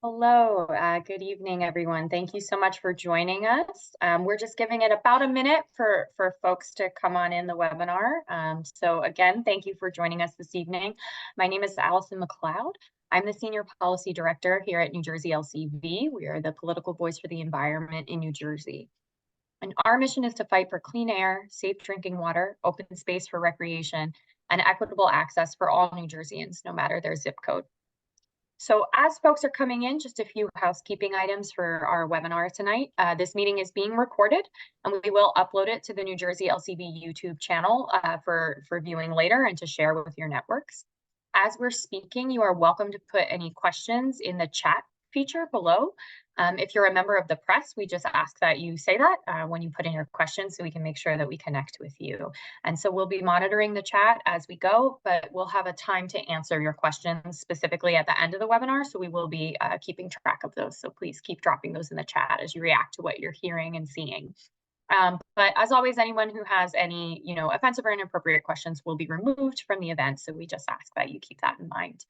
Hello, good evening, everyone. Thank you so much for joining us. We're just giving it about a minute for folks to come on in the webinar. So again, thank you for joining us this evening. My name is Allison McLeod. I'm the Senior Policy Director here at New Jersey LCV. We are the political voice for the environment in New Jersey. And our mission is to fight for clean air, safe drinking water, open space for recreation, and equitable access for all New Jerseyans, no matter their zip code. So as folks are coming in, just a few housekeeping items for our webinar tonight. This meeting is being recorded and we will upload it to the New Jersey LCV YouTube channel for viewing later and to share with your networks. As we're speaking, you are welcome to put any questions in the chat feature below. If you're a member of the press, we just ask that you say that when you put in your questions so we can make sure that we connect with you. And so we'll be monitoring the chat as we go, but we'll have a time to answer your questions specifically at the end of the webinar. So we will be keeping track of those. So please keep dropping those in the chat as you react to what you're hearing and seeing. But as always, anyone who has any, offensive or inappropriate questions will be removed from the event. So we just ask that you keep that in mind.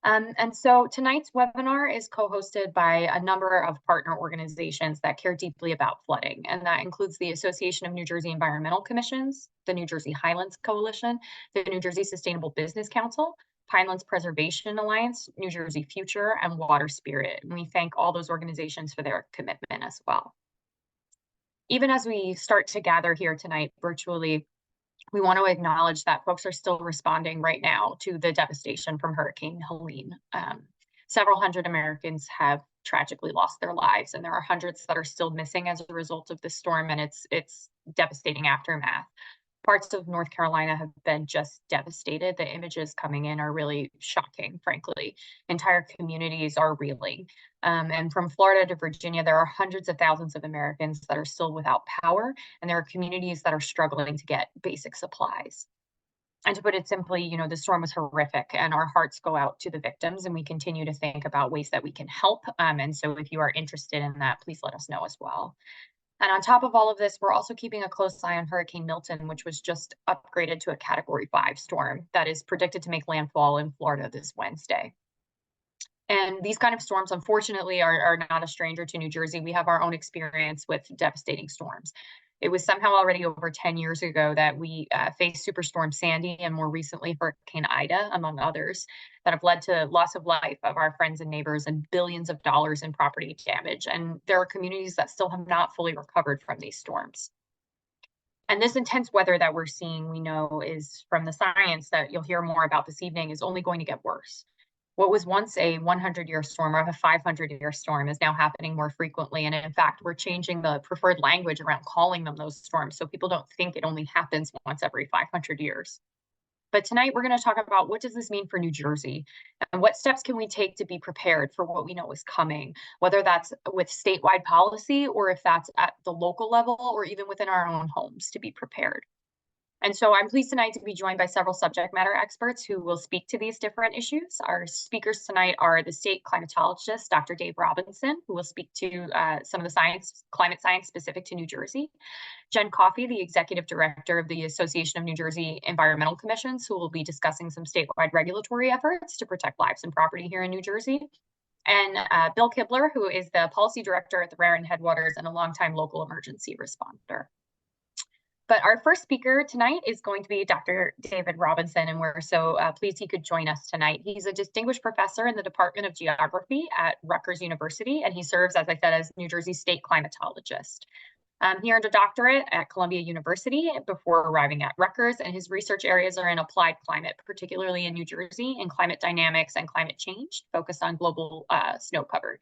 And so tonight's webinar is co-hosted by a number of partner organizations that care deeply about flooding, and that includes the Association of New Jersey Environmental Commissions, the New Jersey Highlands Coalition, the New Jersey Sustainable Business Council, Pinelands Preservation Alliance, New Jersey Future, and Water Spirit. And we thank all those organizations for their commitment as well. Even as we start to gather here tonight virtually, we want to acknowledge that folks are still responding right now to the devastation from Hurricane Helene. Several hundred Americans have tragically lost their lives, and there are hundreds that are still missing as a result of this storm and its devastating aftermath. Parts of North Carolina have been just devastated. The images coming in are really shocking, frankly. Entire communities are reeling. And from Florida to Virginia, there are hundreds of thousands of Americans that are still without power, and there are communities that are struggling to get basic supplies. And to put it simply, the storm was horrific, and our hearts go out to the victims, and we continue to think about ways that we can help. And so if you are interested in that, please let us know as well. And on top of all of this, we're also keeping a close eye on Hurricane Milton, which was just upgraded to a Category 5 storm that is predicted to make landfall in Florida this Wednesday. And these kind of storms, unfortunately, are not a stranger to New Jersey. We have our own experience with devastating storms. It was somehow already over 10 years ago that we faced Superstorm Sandy and more recently Hurricane Ida, among others, that have led to loss of life of our friends and neighbors and billions of dollars in property damage. And there are communities that still have not fully recovered from these storms. And this intense weather that we're seeing, we know, is from the science that you'll hear more about this evening, is only going to get worse. What was once a 100-year storm or a 500-year storm is now happening more frequently. And in fact, we're changing the preferred language around calling them those storms so people don't think it only happens once every 500 years. But tonight, we're going to talk about what does this mean for New Jersey and what steps can we take to be prepared for what we know is coming, whether that's with statewide policy or if that's at the local level or even within our own homes to be prepared. And so I'm pleased tonight to be joined by several subject matter experts who will speak to these different issues. Our speakers tonight are the state climatologist, Dr. Dave Robinson, who will speak to some of the climate science specific to New Jersey. Jen Coffey, the executive director of the Association of New Jersey Environmental Commissions, who will be discussing some statewide regulatory efforts to protect lives and property here in New Jersey. And Bill Kibler, who is the policy director at the Raritan Headwaters and a longtime local emergency responder. But our first speaker tonight is going to be Dr. David Robinson, and we're so pleased he could join us tonight. He's a distinguished professor in the Department of Geography at Rutgers University, and he serves, as I said, as New Jersey state climatologist. He earned a doctorate at Columbia University before arriving at Rutgers, and his research areas are in applied climate, particularly in New Jersey, in climate dynamics and climate change, focused on global snow cover.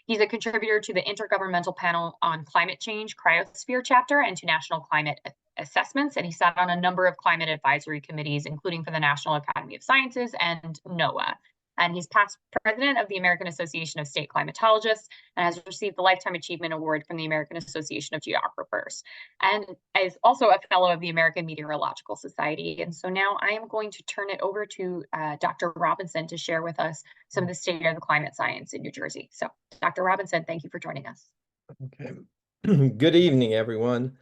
He's a contributor to the Intergovernmental Panel on Climate Change Cryosphere chapter and to National Climate Assessments, and he sat on a number of climate advisory committees, including for the National Academy of Sciences and NOAA. And he's past president of the American Association of State Climatologists and has received the Lifetime Achievement Award from the American Association of Geographers, and is also a fellow of the American Meteorological Society. And so now I am going to turn it over to Dr. Robinson to share with us some of the state of the climate science in New Jersey. So Dr. Robinson, thank you for joining us. Okay. Good evening, everyone.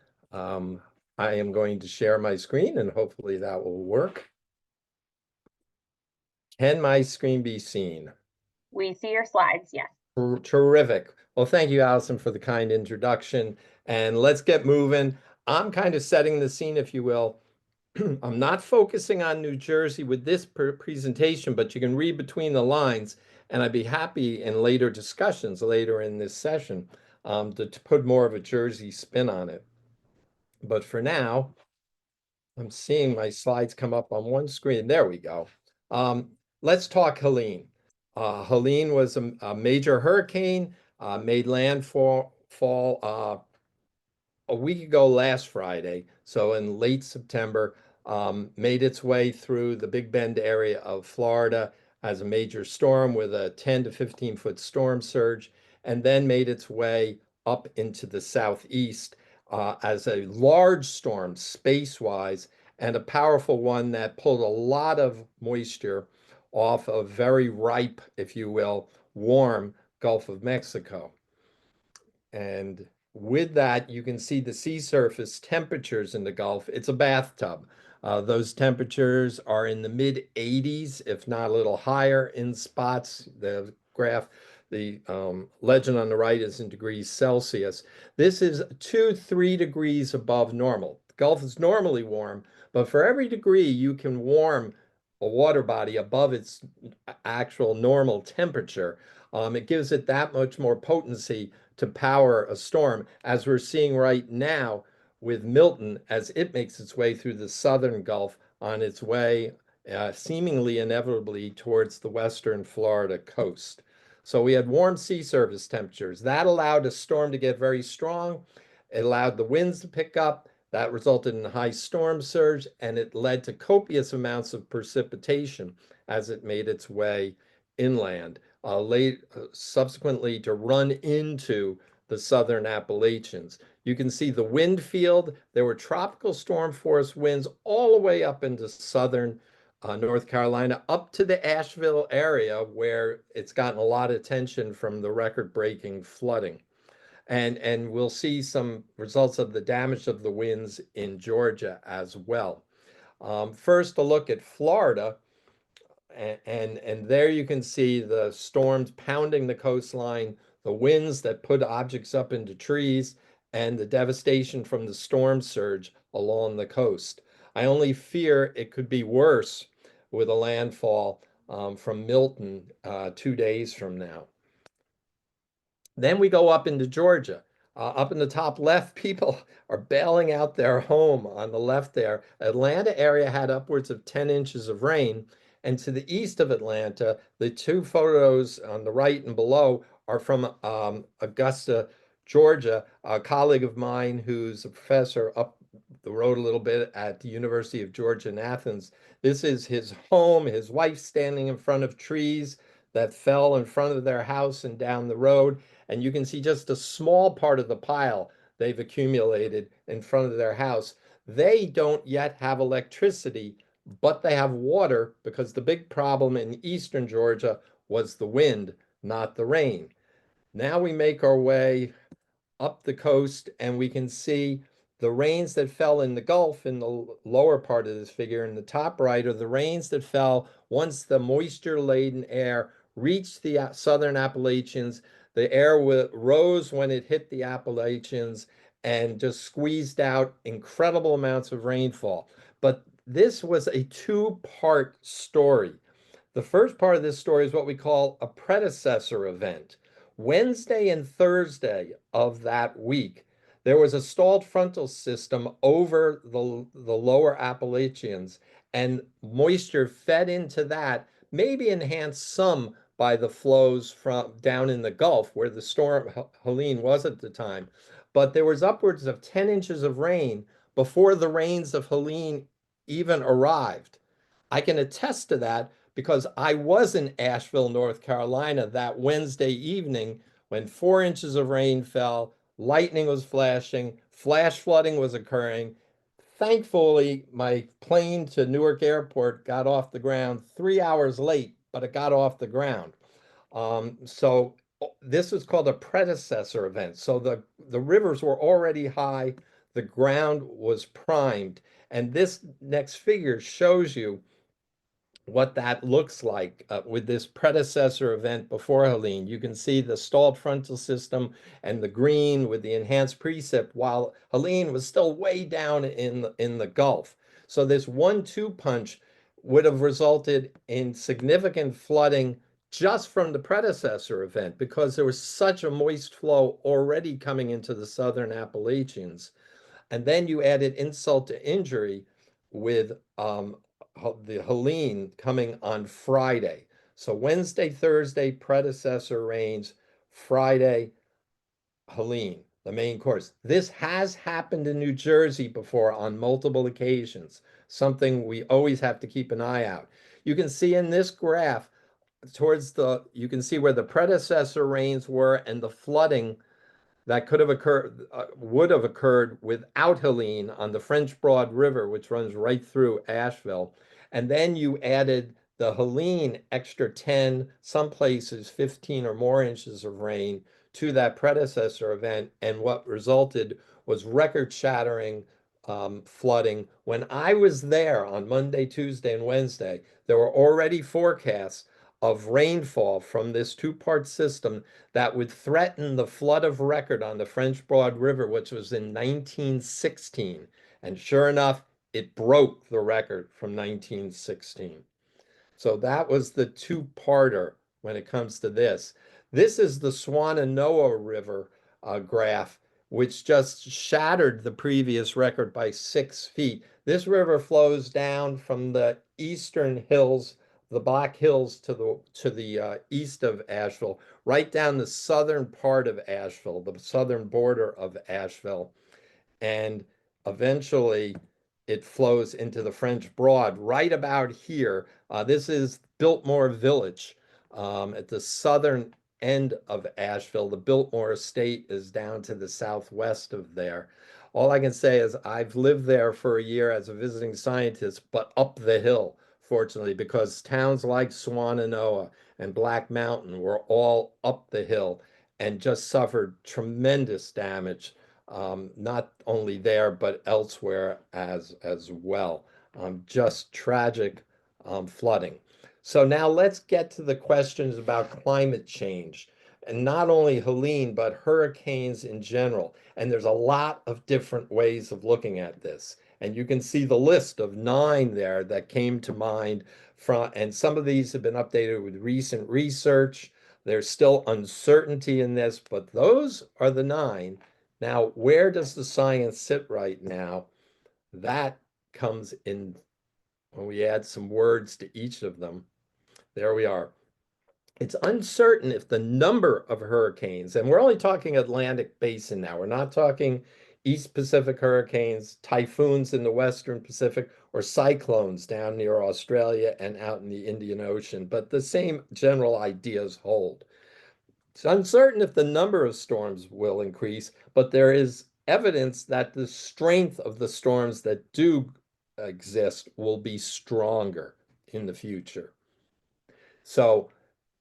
I am going to share my screen and hopefully that will work. Can my screen be seen? We see your slides, yes. Terrific. Well, thank you, Allison, for the kind introduction. And let's get moving. I'm kind of setting the scene, if you will. I'm not focusing on New Jersey with this presentation, but you can read between the lines, and I'd be happy in later discussions later in this session to put more of a Jersey spin on it. But for now, I'm seeing my slides come up on one screen. There we go. Let's talk Helene. Helene was a major hurricane, made landfall a week ago last Friday, so in late September, made its way through the Big Bend area of Florida as a major storm with a 10 to 15-foot storm surge, and then made its way up into the southeast as a large storm space-wise and a powerful one that pulled a lot of moisture off of very ripe, if you will, warm Gulf of Mexico. And with that, you can see the sea surface temperatures in the Gulf. It's a bathtub. Those temperatures are in the mid 80s, if not a little higher in spots. The graph, the legend on the right is in degrees Celsius. This is 2-3 degrees above normal. The Gulf is normally warm, but for every degree you can warm a water body above its actual normal temperature. It gives it that much more potency to power a storm, as we're seeing right now with Milton as it makes its way through the southern Gulf on its way seemingly inevitably towards the western Florida coast. So we had warm sea surface temperatures. That allowed a storm to get very strong. It allowed the winds to pick up. That resulted in a high storm surge, and it led to copious amounts of precipitation as it made its way inland, subsequently to run into the southern Appalachians. You can see the wind field. There were tropical storm force winds all the way up into southern North Carolina, up to the Asheville area, where it's gotten a lot of attention from the record-breaking flooding. And we'll see some results of the damage of the winds in Georgia as well. First, a look at Florida. And there you can see the storms pounding the coastline, the winds that put objects up into trees, and the devastation from the storm surge along the coast. I only fear it could be worse with a landfall from Milton 2 days from now. Then we go up into Georgia. Up in the top left, people are bailing out their home on the left there. Atlanta area had upwards of 10 inches of rain. And to the east of Atlanta, the two photos on the right and below are from Augusta, Georgia, a colleague of mine who's a professor up the road a little bit at the University of Georgia in Athens. This is his home, his wife standing in front of trees that fell in front of their house and down the road. And you can see just a small part of the pile they've accumulated in front of their house. They don't yet have electricity, but they have water because the big problem in eastern Georgia was the wind, not the rain. Now we make our way up the coast and we can see the rains that fell in the Gulf in the lower part of this figure. In the top right are the rains that fell once the moisture-laden air reached the southern Appalachians. The air rose when it hit the Appalachians and just squeezed out incredible amounts of rainfall. But this was a two-part story. The first part of this story is what we call a predecessor event. Wednesday and Thursday of that week, there was a stalled frontal system over the lower Appalachians, and moisture fed into that, maybe enhanced some by the flows from down in the Gulf where the storm Helene was at the time. But there was upwards of 10 inches of rain before the rains of Helene even arrived. I can attest to that because I was in Asheville, North Carolina that Wednesday evening when 4 inches of rain fell, lightning was flashing, flash flooding was occurring. Thankfully, my plane to Newark Airport got off the ground 3 hours late, but it got off the ground. So this is called a predecessor event. So the rivers were already high, the ground was primed, and this next figure shows you what that looks like with this predecessor event before Helene. You can see the stalled frontal system and the green with the enhanced precip, while Helene was still way down in the Gulf. So this 1-2 punch would have resulted in significant flooding just from the predecessor event because there was such a moist flow already coming into the southern Appalachians. And then you added insult to injury with the Helene coming on Friday. So Wednesday, Thursday, predecessor rains, Friday, Helene, the main course. This has happened in New Jersey before on multiple occasions, something we always have to keep an eye out. You can see in this graph you can see where the predecessor rains were and the flooding that could have occurred, would have occurred without Helene on the French Broad River, which runs right through Asheville. And then you added the Helene extra 10, some places 15 or more inches of rain to that predecessor event. And what resulted was record-shattering flooding. When I was there on Monday, Tuesday, and Wednesday, there were already forecasts of rainfall from this two-part system that would threaten the flood of record on the French Broad River, which was in 1916. And sure enough, it broke the record from 1916. So that was the two-parter when it comes to this. This is the Swananoa River graph, which just shattered the previous record by 6 feet. This river flows down from the eastern hills, the Black Hills, to the east of Asheville, right down the southern part of Asheville, the southern border of Asheville, and eventually it flows into the French Broad right about here. This is Biltmore Village at the southern end of Asheville. The Biltmore estate is down to the southwest of there. All I can say is I've lived there for a year as a visiting scientist, but up the hill, fortunately, because towns like Swananoa and Black Mountain were all up the hill and just suffered tremendous damage, not only there, but elsewhere as well. Just tragic flooding. So now let's get to the questions about climate change, and not only Helene, but hurricanes in general. And there's a lot of different ways of looking at this. And you can see the list of 9 there that came to mind from, and some of these have been updated with recent research. There's still uncertainty in this, but those are the 9. Now, where does the science sit right now? That comes in when we add some words to each of them. There we are. It's uncertain if the number of hurricanes, and we're only talking Atlantic Basin now, we're not talking East Pacific hurricanes, typhoons in the Western Pacific, or cyclones down near Australia and out in the Indian Ocean, but the same general ideas hold. It's uncertain if the number of storms will increase, but there is evidence that the strength of the storms that do exist will be stronger in the future. So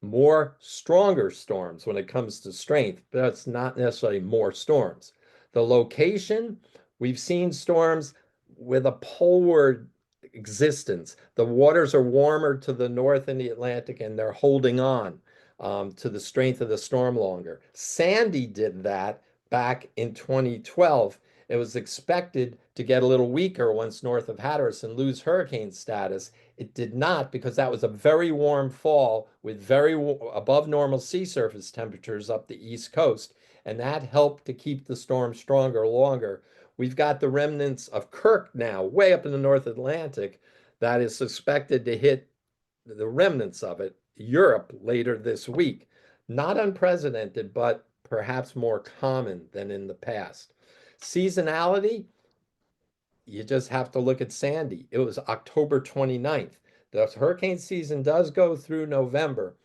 more stronger storms when it comes to strength, but that's not necessarily more storms. The location, we've seen storms with a poleward existence. The waters are warmer to the north in the Atlantic and they're holding on to the strength of the storm longer. Sandy did that back in 2012. It was expected to get a little weaker once north of Hatteras and lose hurricane status. It did not because that was a very warm fall with very above normal sea surface temperatures up the East Coast, and that helped to keep the storm stronger longer. We've got the remnants of Kirk now, way up in the North Atlantic, that is suspected to hit the remnants of it, Europe later this week. Not unprecedented, but perhaps more common than in the past. Seasonality, you just have to look at Sandy. It was October 29th. The hurricane season does go through November.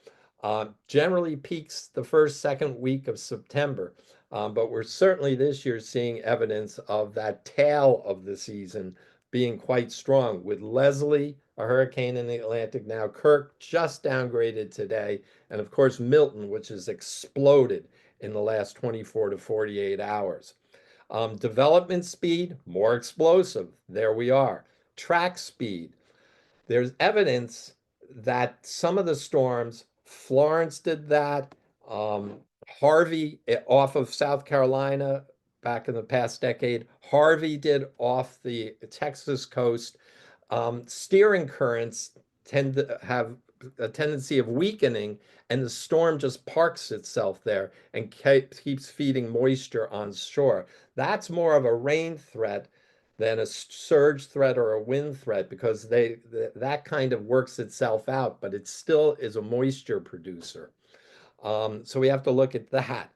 Generally peaks the first, second week of September. But we're certainly this year seeing evidence of that tail of the season being quite strong with Leslie, a hurricane in the Atlantic now, Kirk just downgraded today, and of course Milton, which has exploded in the last 24 to 48 hours. Development speed, more explosive. There we are. Track speed. There's evidence that some of the storms, Florence did that, Harvey off of South Carolina back in the past decade, Harvey did off the Texas coast. Steering currents tend to have a tendency of weakening, and the storm just parks itself there and keeps feeding moisture on shore. That's more of a rain threat than a surge threat or a wind threat, because that kind of works itself out, but it still is a moisture producer. So we have to look at that.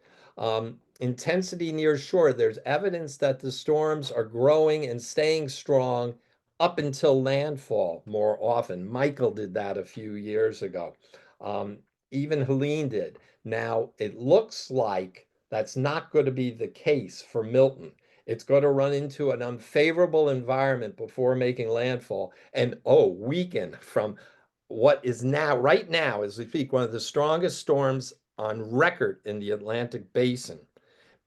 Intensity near shore, there's evidence that the storms are growing and staying strong up until landfall more often. Michael did that a few years ago. Um, Even Helene did. Now, it looks like that's not going to be the case for Milton. It's going to run into an unfavorable environment before making landfall and, weaken from what is now, right now, as we speak, one of the strongest storms on record in the Atlantic basin.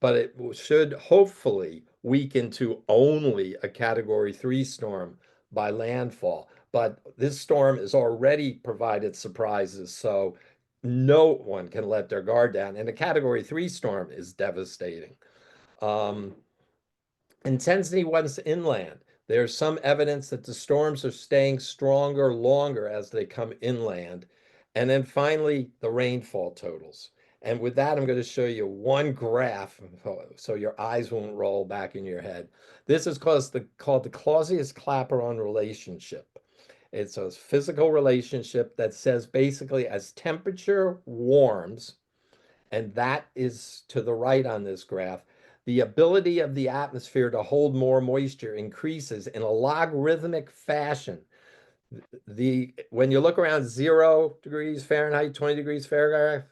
But it should hopefully weaken to only a Category 3 storm by landfall. But this storm has already provided surprises, so no one can let their guard down. And a Category 3 storm is devastating. Um, Intensity once inland. There's some evidence that the storms are staying stronger longer as they come inland. And then finally, the rainfall totals. And with that, I'm going to show you one graph so your eyes won't roll back in your head. This is called the Clausius-Clapeyron relationship. It's a physical relationship that says basically as temperature warms, and that is to the right on this graph, the ability of the atmosphere to hold more moisture increases in a logarithmic fashion. When you look around 0 degrees Fahrenheit, 20 degrees Fahrenheit,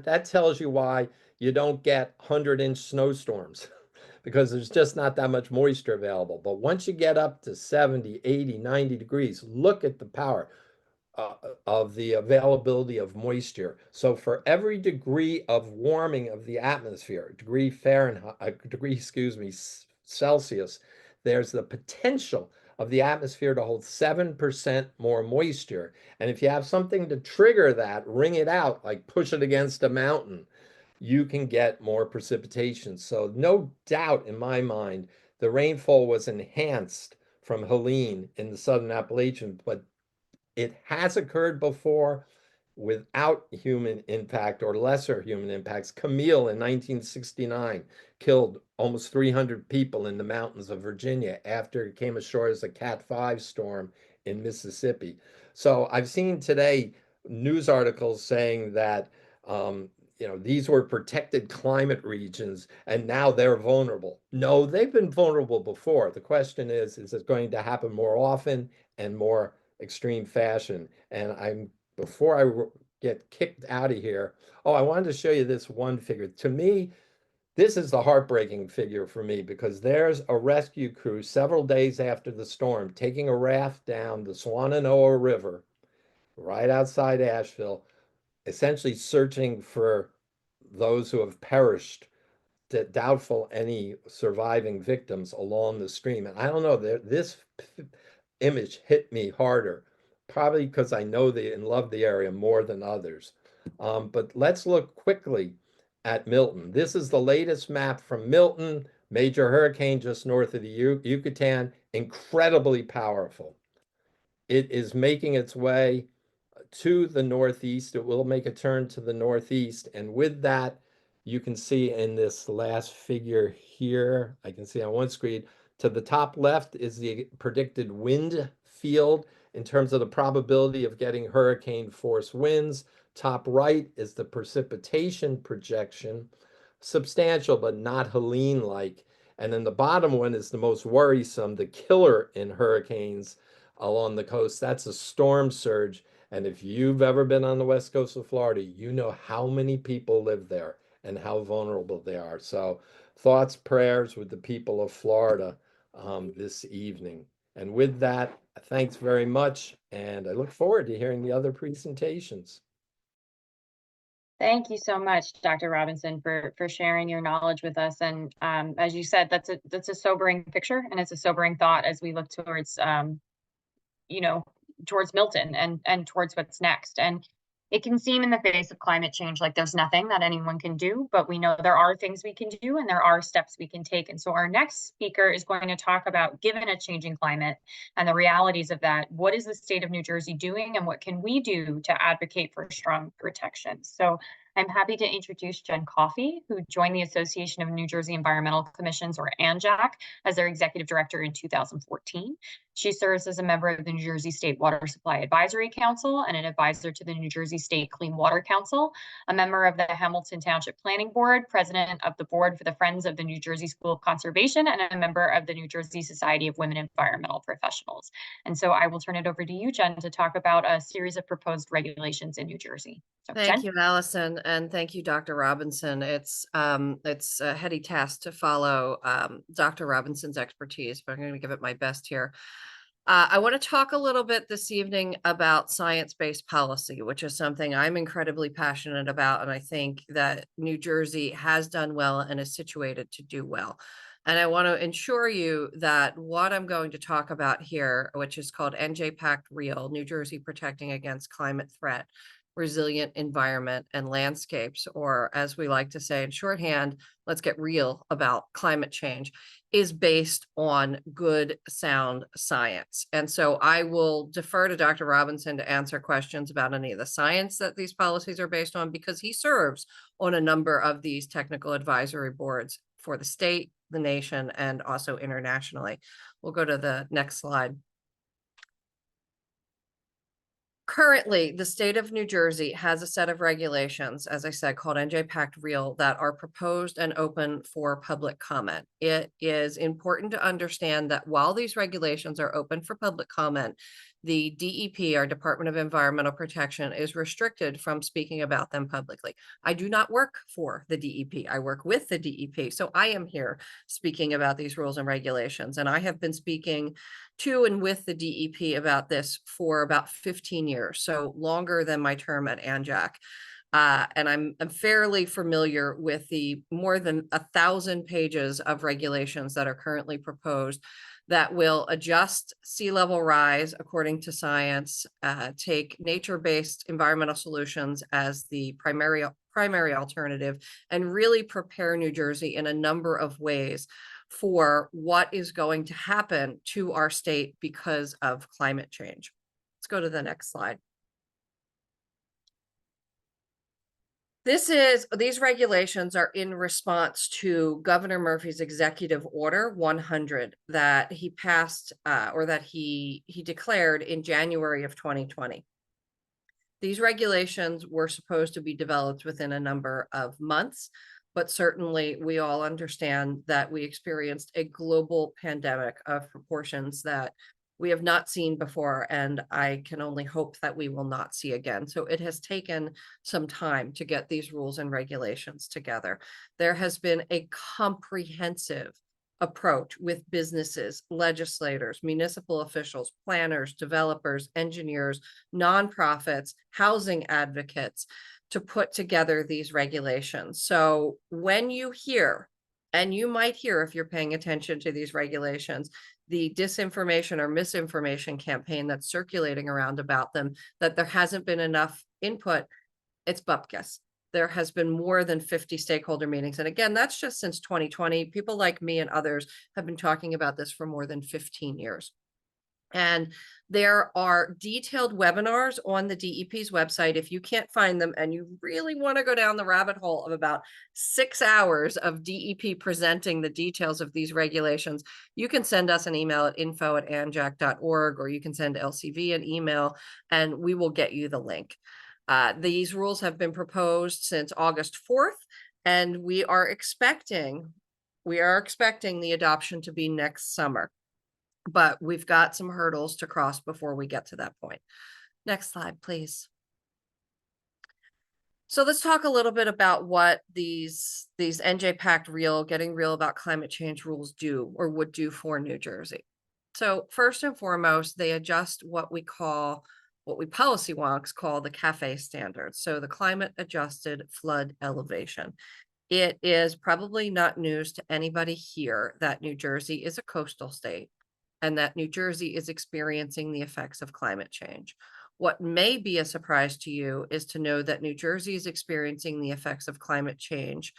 that tells you why you don't get 100-inch snowstorms because there's just not that much moisture available. But once you get up to 70, 80, 90 degrees, look at the power of the availability of moisture. So for every degree of warming of the atmosphere, degree Fahrenheit, Celsius, there's the potential of the atmosphere to hold 7% more moisture. And if you have something to trigger that, wring it out, like push it against a mountain, you can get more precipitation. So no doubt in my mind, the rainfall was enhanced from Helene in the Southern Appalachians, but it has occurred before without human impact or lesser human impacts. Camille in 1969 killed almost 300 people in the mountains of Virginia after it came ashore as a Cat 5 storm in Mississippi. So I've seen today news articles saying that these were protected climate regions and now they're vulnerable. No, they've been vulnerable before. The question is it going to happen more often and more extreme fashion? And before I get kicked out of here, I wanted to show you this one figure. To me, this is the heartbreaking figure for me because there's a rescue crew several days after the storm taking a raft down the Swananoa River right outside Asheville, essentially searching for those who have perished, doubtful any surviving victims along the stream. And I don't know, this image hit me harder, probably because I know and love the area more than others. But let's look quickly at Milton. This is the latest map from Milton, major hurricane just north of the Yucatan, incredibly powerful. It is making its way to the northeast. It will make a turn to the northeast. And with that, you can see in this last figure here, I can see on one screen, to the top left is the predicted wind field in terms of the probability of getting hurricane force winds. Top right is the precipitation projection, substantial but not Helene-like. And then the bottom one is the most worrisome, the killer in hurricanes along the coast. That's a storm surge. And if you've ever been on the west coast of Florida, you know how many people live there and how vulnerable they are. So thoughts, prayers with the people of Florida this evening. And with that, thanks very much. And I look forward to hearing the other presentations. Thank you so much, Dr. Robinson, for sharing your knowledge with us. And as you said, that's a sobering picture, and it's a sobering thought as we look towards, towards Milton and towards what's next. And it can seem in the face of climate change like there's nothing that anyone can do, but we know there are things we can do and there are steps we can take. And so our next speaker is going to talk about, given a changing climate and the realities of that, what is the state of New Jersey doing and what can we do to advocate for strong protection? So I'm happy to introduce Jen Coffey, who joined the Association of New Jersey Environmental Commissions, or ANJEC, as their executive director in 2014. She serves as a member of the New Jersey State Water Supply Advisory Council and an advisor to the New Jersey State Clean Water Council, a member of the Hamilton Township Planning Board, president of the board for the Friends of the New Jersey School of Conservation, and a member of the New Jersey Society of Women Environmental Professionals. And so I will turn it over to you, Jen, to talk about a series of proposed regulations in New Jersey. So, Thank Jen? you, Allison, and thank you, Dr. Robinson. It's a heady task to follow Dr. Robinson's expertise, but I'm going to give it my best here. I want to talk a little bit this evening about science-based policy, which is something I'm incredibly passionate about, and I think that New Jersey has done well and is situated to do well. And I want to ensure you that what I'm going to talk about here, which is called NJ-PACT REAL, New Jersey Protecting Against Climate Threat, Resilient Environment and Landscapes, or as we like to say in shorthand, let's get real about climate change, is based on good, sound science. And so I will defer to Dr. Robinson to answer questions about any of the science that these policies are based on, because he serves on a number of these technical advisory boards for the state, the nation, and also internationally. We'll go to the next slide. Currently, the state of New Jersey has a set of regulations, as I said, called NJ-PACT REAL, that are proposed and open for public comment. It is important to understand that while these regulations are open for public comment, the DEP, our Department of Environmental Protection, is restricted from speaking about them publicly. I do not work for the DEP. I work with the DEP. So I am here speaking about these rules and regulations. And I have been speaking to and with the DEP about this for about 15 years, so longer than my term at ANJEC. And I'm fairly familiar with the more than 1,000 pages of regulations that are currently proposed that will adjust sea level rise according to science, take nature-based environmental solutions as the primary alternative, and really prepare New Jersey in a number of ways for what is going to happen to our state because of climate change. Let's go to the next slide. These regulations are in response to Governor Murphy's executive order 100 that he passed or that he declared in January of 2020. These regulations were supposed to be developed within a number of months, but certainly we all understand that we experienced a global pandemic of proportions that we have not seen before, and I can only hope that we will not see again. So it has taken some time to get these rules and regulations together. There has been a comprehensive approach with businesses, legislators, municipal officials, planners, developers, engineers, nonprofits, housing advocates to put together these regulations. So when you hear, and you might hear if you're paying attention to these regulations, the disinformation or misinformation campaign that's circulating around about them, that there hasn't been enough input, it's bupkis. There has been more than 50 stakeholder meetings. And again, that's just since 2020. People like me and others have been talking about this for more than 15 years. And there are detailed webinars on the DEP's website. If you can't find them and you really want to go down the rabbit hole of about 6 hours of DEP presenting the details of these regulations, you can send us an email at info@anjec.org, or you can send LCV an email and we will get you the link. These rules have been proposed since August 4th, and we are expecting the adoption to be next summer. But we've got some hurdles to cross before we get to that point. Next slide, please. So let's talk a little bit about what these NJ-PACT REAL, getting real about climate change rules do or would do for New Jersey. So first and foremost, they adjust what we policy wonks call the CAFE standards. So the climate adjusted flood elevation. It is probably not news to anybody here that New Jersey is a coastal state. and that New Jersey is experiencing the effects of climate change. What may be a surprise to you is to know that New Jersey is experiencing the effects of climate change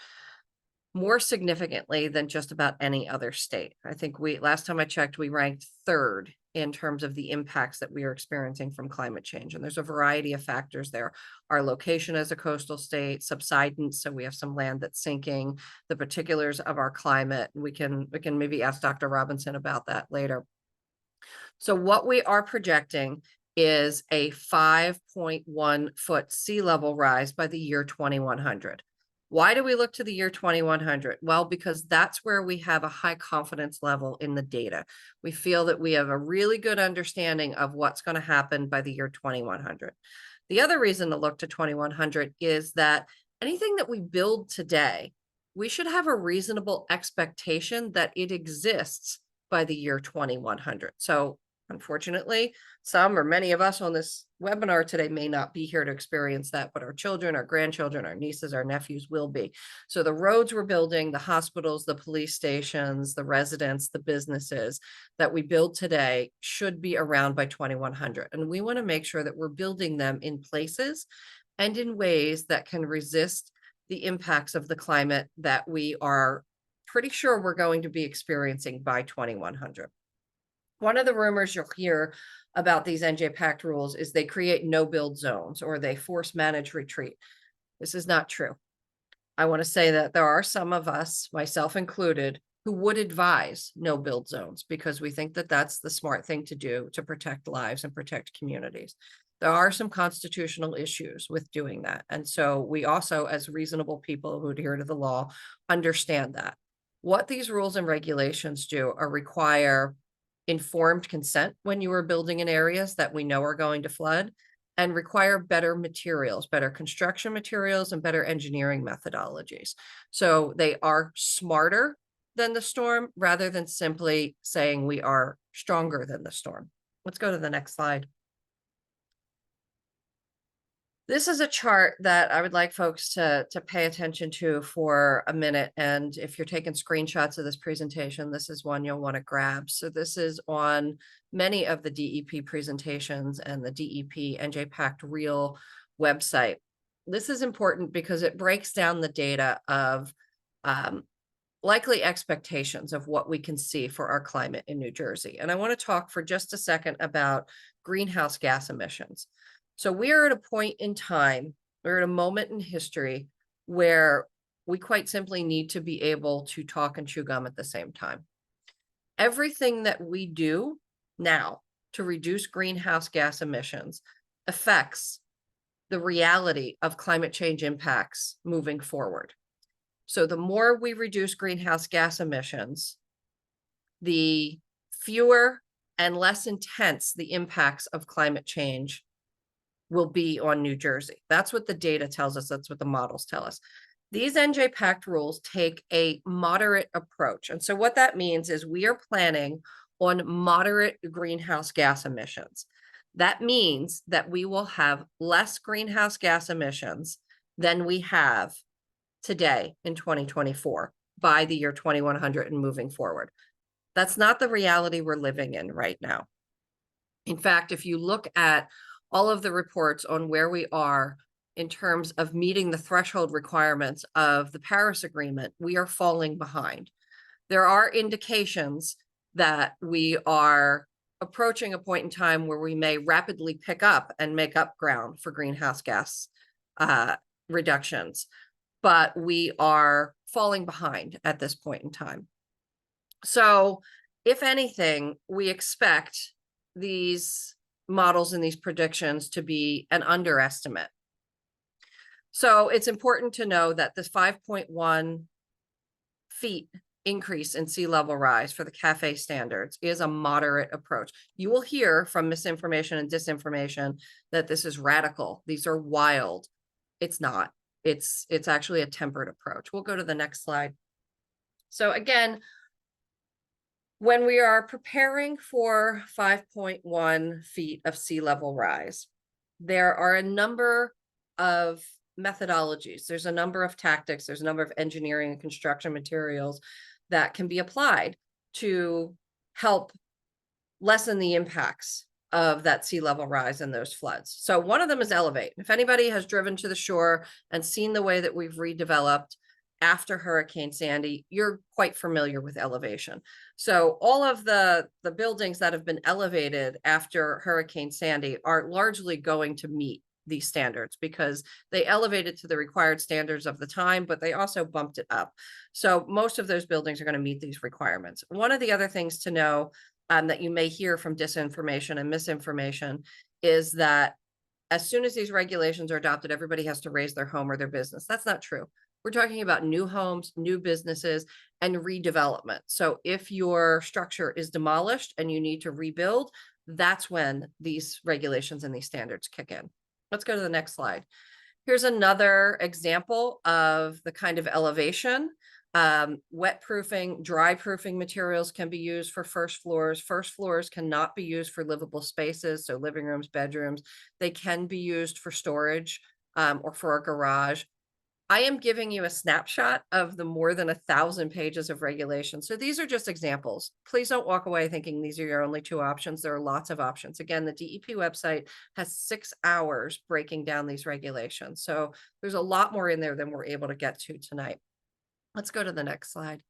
more significantly than just about any other state. I think last time I checked, we ranked 3rd in terms of the impacts that we are experiencing from climate change. And there's a variety of factors there. Our location as a coastal state, subsidence, so we have some land that's sinking, the particulars of our climate. We can maybe ask Dr. Robinson about that later. So what we are projecting is a 5.1 foot sea level rise by the year 2100. Why do we look to the year 2100? Well, because that's where we have a high confidence level in the data. We feel that we have a really good understanding of what's going to happen by the year 2100. The other reason to look to 2100 is that anything that we build today, we should have a reasonable expectation that it exists by the year 2100. So unfortunately, some or many of us on this webinar today may not be here to experience that, but our children, our grandchildren, our nieces, our nephews will be. So the roads we're building, the hospitals, the police stations, the residents, the businesses that we build today should be around by 2100. And we want to make sure that we're building them in places and in ways that can resist the impacts of the climate that we are pretty sure we're going to be experiencing by 2100. One of the rumors you'll hear about these NJPACT rules is they create no-build zones or they force manage retreat. This is not true. I want to say that there are some of us, myself included, who would advise no-build zones because we think that that's the smart thing to do to protect lives and protect communities. There are some constitutional issues with doing that. And so we also, as reasonable people who adhere to the law, understand that. What these rules and regulations do are require informed consent when you are building in areas that we know are going to flood, and require better materials, better construction materials, and better engineering methodologies. So they are smarter than the storm rather than simply saying we are stronger than the storm. Let's go to the next slide. This is a chart that I would like folks to pay attention to for a minute. And if you're taking screenshots of this presentation, this is one you'll want to grab. So this is on many of the DEP presentations and the DEP NJPACT Real website. This is important because it breaks down the data of likely expectations of what we can see for our climate in New Jersey. And I want to talk for just a second about greenhouse gas emissions. So we are at a point in time, we're at a moment in history where we quite simply need to be able to talk and chew gum at the same time. Everything that we do now to reduce greenhouse gas emissions affects the reality of climate change impacts moving forward. So the more we reduce greenhouse gas emissions, the fewer and less intense the impacts of climate change will be on New Jersey. That's what the data tells us. That's what the models tell us. These NJPACT rules take a moderate approach. And so what that means is we are planning on moderate greenhouse gas emissions. That means that we will have less greenhouse gas emissions than we have today in 2024 by the year 2100 and moving forward. That's not the reality we're living in right now. In fact, if you look at all of the reports on where we are in terms of meeting the threshold requirements of the Paris Agreement, we are falling behind. There are indications that we are approaching a point in time where we may rapidly pick up and make up ground for greenhouse gas reductions, but we are falling behind at this point in time. So if anything, we expect these models and these predictions to be an underestimate. So it's important to know that this 5.1 feet increase in sea level rise for the CAFE standards is a moderate approach. You will hear from misinformation and disinformation that this is radical. These are wild. It's not. It's actually a tempered approach. We'll go to the next slide. So again, when we are preparing for 5.1 feet of sea level rise, there are a number of methodologies. There's a number of tactics. There's a number of engineering and construction materials that can be applied to help lessen the impacts of that sea level rise and those floods. So one of them is elevate. If anybody has driven to the shore and seen the way that we've redeveloped after Hurricane Sandy, you're quite familiar with elevation. So all of the buildings that have been elevated after Hurricane Sandy are largely going to meet these standards because they elevated to the required standards of the time, but they also bumped it up. So most of those buildings are going to meet these requirements. One of the other things to know that you may hear from disinformation and misinformation is that as soon as these regulations are adopted, everybody has to raise their home or their business. That's not true. We're talking about new homes, new businesses, and redevelopment. So if your structure is demolished and you need to rebuild, that's when these regulations and these standards kick in. Let's go to the next slide. Here's another example of the kind of elevation. Wet proofing, dry proofing materials can be used for first floors. First floors cannot be used for livable spaces, so living rooms, bedrooms. They can be used for storage or for a garage. I am giving you a snapshot of the more than 1,000 pages of regulations. So these are just examples. Please don't walk away thinking these are your only two options. There are lots of options. Again, the DEP website has 6 hours breaking down these regulations. So there's a lot more in there than we're able to get to tonight. Let's go to the next slide.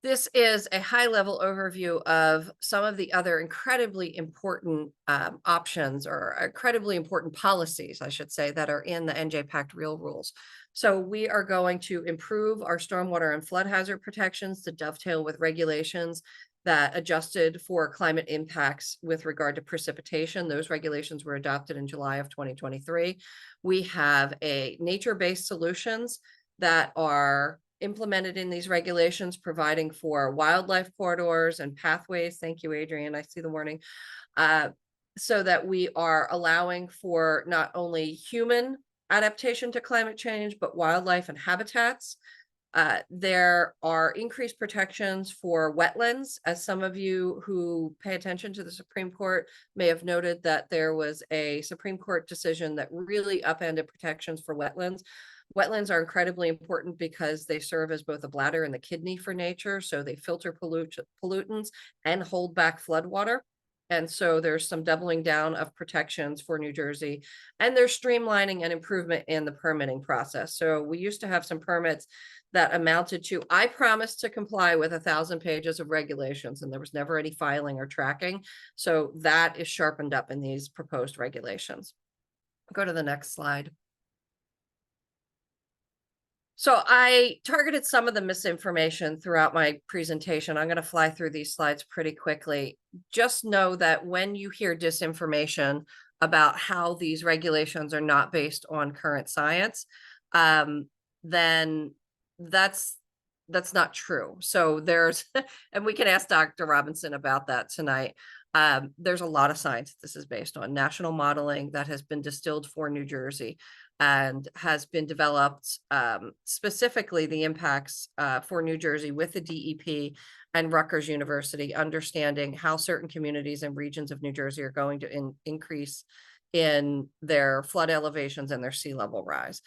This is a high-level overview of some of the other incredibly important options or incredibly important policies, I should say, that are in the NJPAC Real Rules. So we are going to improve our stormwater and flood hazard protections to dovetail with regulations that adjusted for climate impacts with regard to precipitation. Those regulations were adopted in July of 2023. We have a nature-based solutions that are implemented in these regulations, providing for wildlife corridors and pathways. Thank you, Adrian. I see the warning. So that we are allowing for not only human adaptation to climate change, but wildlife and habitats. There are increased protections for wetlands, as some of you who pay attention to the Supreme Court may have noted that there was a Supreme Court decision that really upended protections for wetlands. Wetlands are incredibly important because they serve as both the bladder and the kidney for nature. So they filter pollutants and hold back floodwater. And so there's some doubling down of protections for New Jersey, and there's streamlining and improvement in the permitting process. So we used to have some permits that amounted to, I promised to comply with 1,000 pages of regulations, and there was never any filing or tracking. So that is sharpened up in these proposed regulations. Go to the next slide. So I targeted some of the misinformation throughout my presentation. I'm going to fly through these slides pretty quickly. Just know that when you hear disinformation about how these regulations are not based on current science, then that's not true. So there's, and we can ask Dr. Robinson about that tonight. There's a lot of science this is based on. National modeling that has been distilled for New Jersey and has been developed, specifically the impacts for New Jersey with the DEP and Rutgers University, understanding how certain communities and regions of New Jersey are going to increase in their flood elevations and their sea level rise.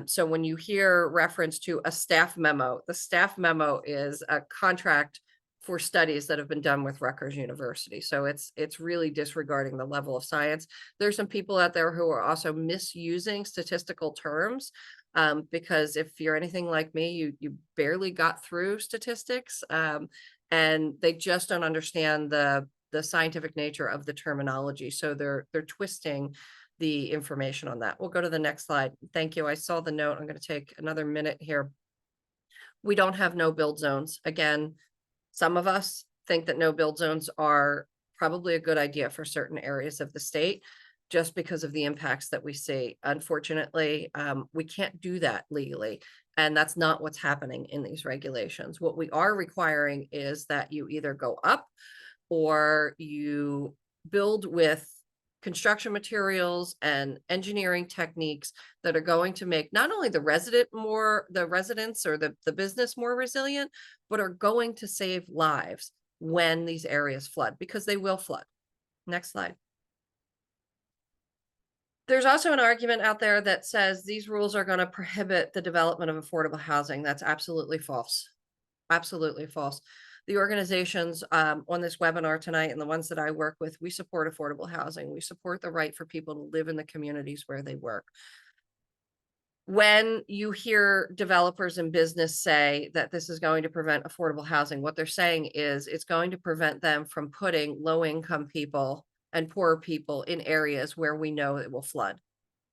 So when you hear reference to a staff memo, the staff memo is a contract for studies that have been done with Rutgers University. So it's really disregarding the level of science. There's some people out there who are also misusing statistical terms, because if you're anything like me, you barely got through statistics, and they just don't understand the scientific nature of the terminology. So they're twisting the information on that. We'll go to the next slide. Thank you. I saw the note. I'm going to take another minute here. We don't have no build zones. Again, some of us think that no build zones are probably a good idea for certain areas of the state, just because of the impacts that we see. Unfortunately, we can't do that legally, and that's not what's happening in these regulations. What we are requiring is that you either go up or you build with construction materials and engineering techniques that are going to make not only the residents or the business more resilient, but are going to save lives when these areas flood, because they will flood. Next slide. There's also an argument out there that says these rules are going to prohibit the development of affordable housing. That's absolutely false. Absolutely false. The organizations on this webinar tonight and the ones that I work with, we support affordable housing. We support the right for people to live in the communities where they work. When you hear developers and business say that this is going to prevent affordable housing, what they're saying is it's going to prevent them from putting low-income people and poorer people in areas where we know it will flood,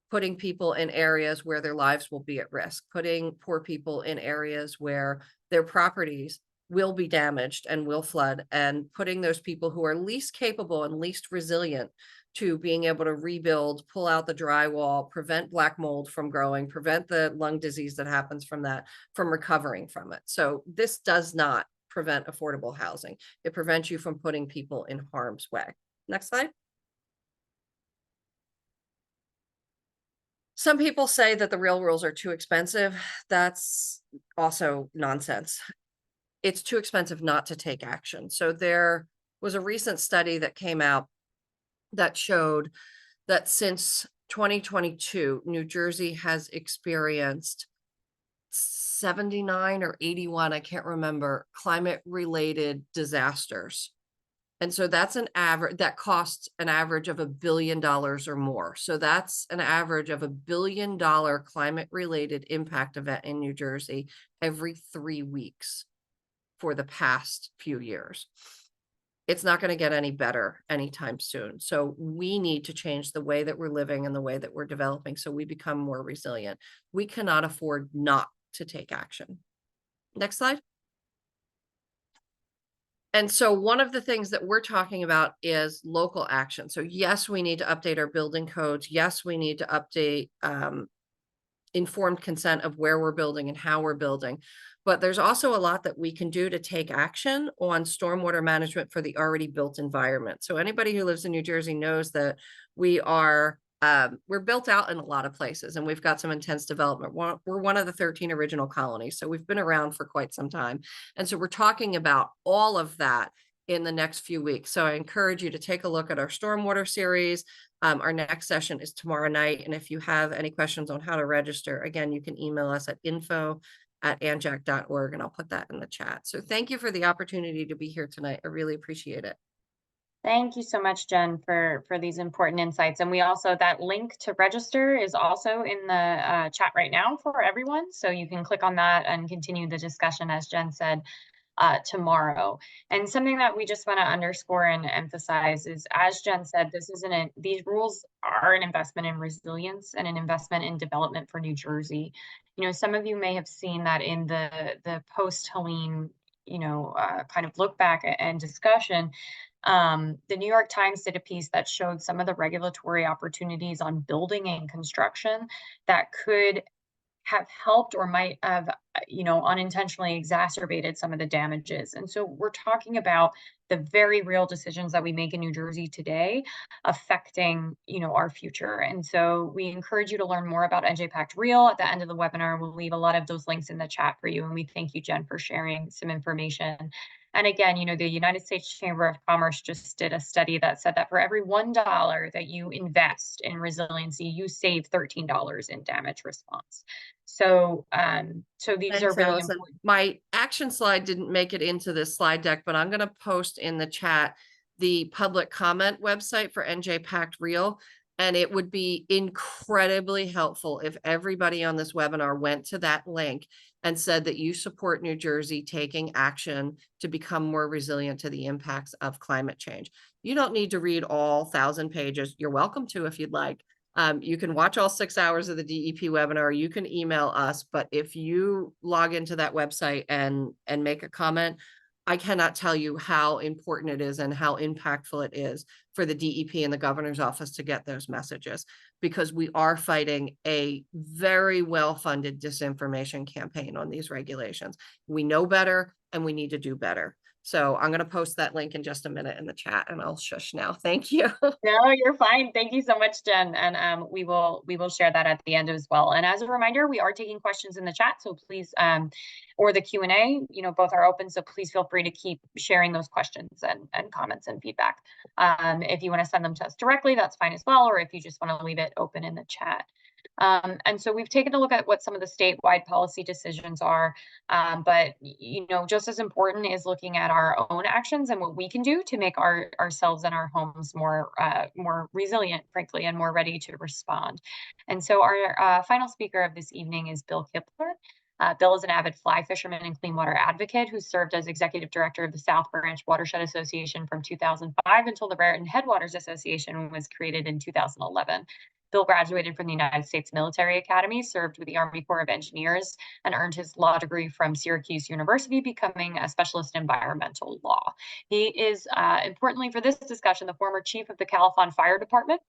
putting people in areas where their lives will be at risk, putting poor people in areas where their properties will be damaged and will flood, and putting those people who are least capable and least resilient to being able to rebuild, pull out the drywall, prevent black mold from growing, prevent the lung disease that happens from that, from recovering from it. So this does not prevent affordable housing. It prevents you from putting people in harm's way. Next slide. Some people say that the real rules are too expensive. That's also nonsense. It's too expensive not to take action. So there was a recent study that came out that showed that since 2022, New Jersey has experienced 79 or 81, I can't remember, climate-related disasters. And so that's an average that costs an average of $1 billion or more. So that's an average of $1 billion climate-related impact event in New Jersey every 3 weeks for the past few years. It's not going to get any better anytime soon. So we need to change the way that we're living and the way that we're developing so we become more resilient. We cannot afford not to take action. Next slide. And so one of the things that we're talking about is local action. So yes, we need to update our building codes. Yes, we need to update informed consent of where we're building and how we're building. But there's also a lot that we can do to take action on stormwater management for the already built environment. So anybody who lives in New Jersey knows that we are we're built out in a lot of places, and we've got some intense development. We're one of the 13 original colonies, so we've been around for quite some time. And so we're talking about all of that in the next few weeks. So I encourage you to take a look at our stormwater series. Our next session is tomorrow night. And if you have any questions on how to register, again, you can email us at info@anjec.org, and I'll put that in the chat. So thank you for the opportunity to be here tonight. I really appreciate it. Thank you so much, Jen, for these important insights. And we also, that link to register is also in the chat right now for everyone. So you can click on that and continue the discussion, as Jen said, tomorrow. And something that we just want to underscore and emphasize is, as Jen said, these rules are an investment in resilience and an investment in development for New Jersey. You know, some of you may have seen that in the post-Helene, kind of look back and discussion. The New York Times did a piece that showed some of the regulatory opportunities on building and construction that could have helped or might have, unintentionally exacerbated some of the damages. And so we're talking about the very real decisions that we make in New Jersey today affecting, our future. And so we encourage you to learn more about NJ Pact Real at the end of the webinar. We'll leave a lot of those links in the chat for you. And we thank you, Jen, for sharing some information. And again, the United States Chamber of Commerce just did a study that said that for every $1 that you invest in resiliency, you save $13 in damage response. So, these are really Allison. important. My action slide didn't make it into this slide deck, but I'm going to post in the chat the public comment website for NJ Pact Real. And it would be incredibly helpful if everybody on this webinar went to that link and said that you support New Jersey taking action to become more resilient to the impacts of climate change. You don't need to read all 1,000 pages. You're welcome to if you'd like. You can watch all 6 hours of the DEP webinar. You can email us, but if you log into that website and make a comment, I cannot tell you how important it is and how impactful it is for the DEP and the governor's office to get those messages, because we are fighting a very well-funded disinformation campaign on these regulations. We know better and we need to do better. So I'm going to post that link in just a minute in the chat, and I'll shush now. Thank you. No, you're fine. Thank you so much, Jen. And we will share that at the end as well. And as a reminder, we are taking questions in the chat. So please, or the Q&A, both are open. So please feel free to keep sharing those questions and comments and feedback. If you want to send them to us directly, that's fine as well. Or if you just want to leave it open in the chat. And so we've taken a look at what some of the statewide policy decisions are, but just as important is looking at our own actions and what we can do to make ourselves and our homes more resilient, frankly, and more ready to respond. And so our final speaker of this evening is Bill Kibler. Bill is an avid fly fisherman and clean water advocate who served as executive director of the South Branch Watershed Association from 2005 until the Raritan Headwaters Association was created in 2011. Bill graduated from the United States Military Academy, served with the Army Corps of Engineers, and earned his law degree from Syracuse University, becoming a specialist in environmental law. He is, importantly for this discussion, the former chief of the Califon Fire Department,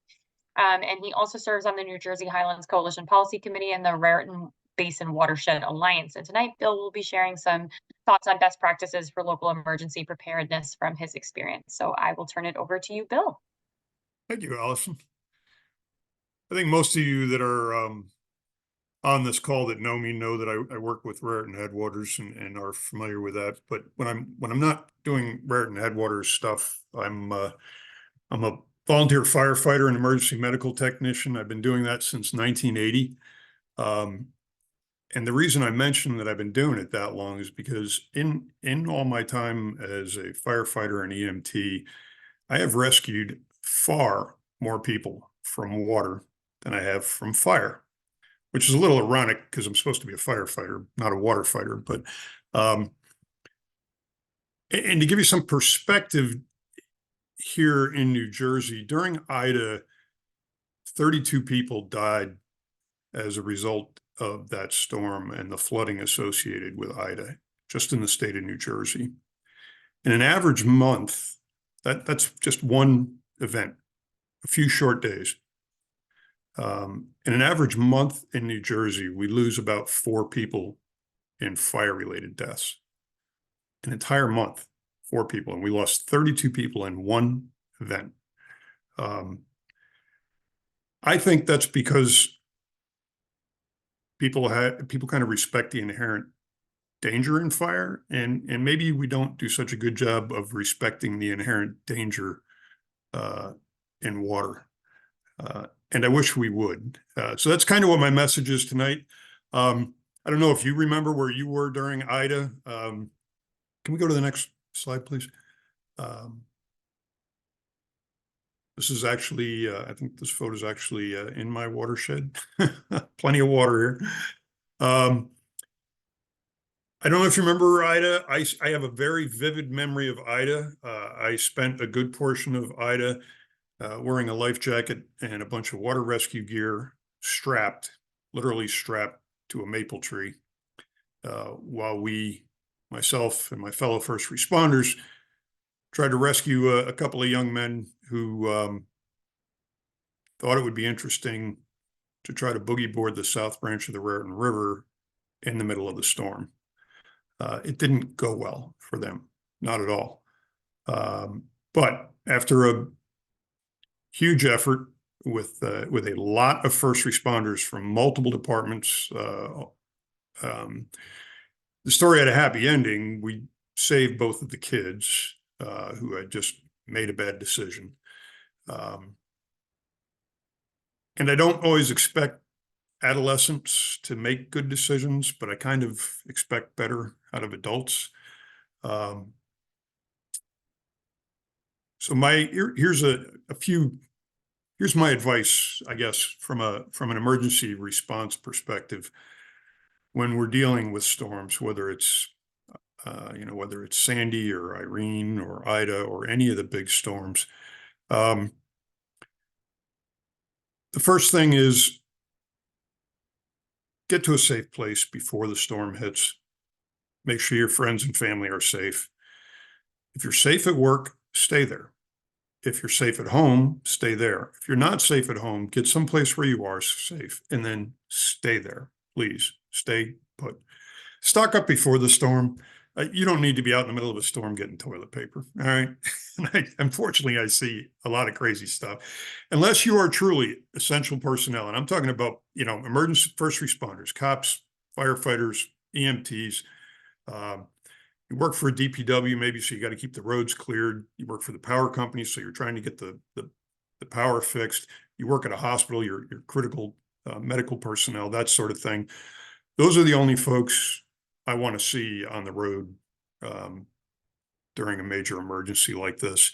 and he also serves on the New Jersey Highlands Coalition Policy Committee and the Raritan Basin Watershed Alliance. And tonight, Bill will be sharing some thoughts on best practices for local emergency preparedness from his experience. So I will turn it over to you, Bill. Thank you, Allison. I think most of you that are on this call that know me know that I work with Raritan Headwaters and are familiar with that. But when I'm not doing Raritan Headwaters stuff, I'm a volunteer firefighter and emergency medical technician. I've been doing that since 1980. And the reason I mention that I've been doing it that long is because in all my time as a firefighter and EMT, I have rescued far more people from water than I have from fire, which is a little ironic because I'm supposed to be a firefighter, not a water fighter. But and to give you some perspective, here in New Jersey during Ida, 32 people died as a result of that storm and the flooding associated with Ida, just in the state of New Jersey. In an average month, that's just one event, a few short days. In an average month in New Jersey, we lose about 4 people in fire-related deaths. An entire month, 4 people, and we lost 32 people in one event. I think that's because people kind of respect the inherent danger in fire, and maybe we don't do such a good job of respecting the inherent danger in water. And I wish we would. So that's kind of what my message is tonight. I don't know if you remember where you were during Ida. Can we go to the next slide, please? This is actually, I think this photo is actually in my watershed. Plenty of water here. I don't know if you remember Ida. I have a very vivid memory of Ida. I spent a good portion of Ida wearing a life jacket and a bunch of water rescue gear, literally strapped to a maple tree, while myself and my fellow first responders tried to rescue a couple of young men who thought it would be interesting to try to boogie board the south branch of the Raritan River in the middle of the storm. It didn't go well for them, not at all. But after a huge effort with a lot of first responders from multiple departments, the story had a happy ending. We saved both of the kids who had just made a bad decision. And I don't always expect adolescents to make good decisions, but I kind of expect better out of adults. So here's my advice, I guess, from an emergency response perspective when we're dealing with storms, whether it's Sandy or Irene or Ida or any of the big storms. The first thing is get to a safe place before the storm hits. Make sure your friends and family are safe. If you're safe at work, stay there. If you're safe at home, stay there. If you're not safe at home, get someplace where you are safe and then stay there. Please stay put. Stock up before the storm. You don't need to be out in the middle of a storm getting toilet paper. All right. Unfortunately, I see a lot of crazy stuff. Unless you are truly essential personnel, and I'm talking about, emergency first responders, cops, firefighters, EMTs. You work for a DPW, maybe, so you got to keep the roads cleared. You work for the power company, so you're trying to get the power fixed. You work at a hospital, you're critical medical personnel, that sort of thing. Those are the only folks I want to see on the road during a major emergency like this.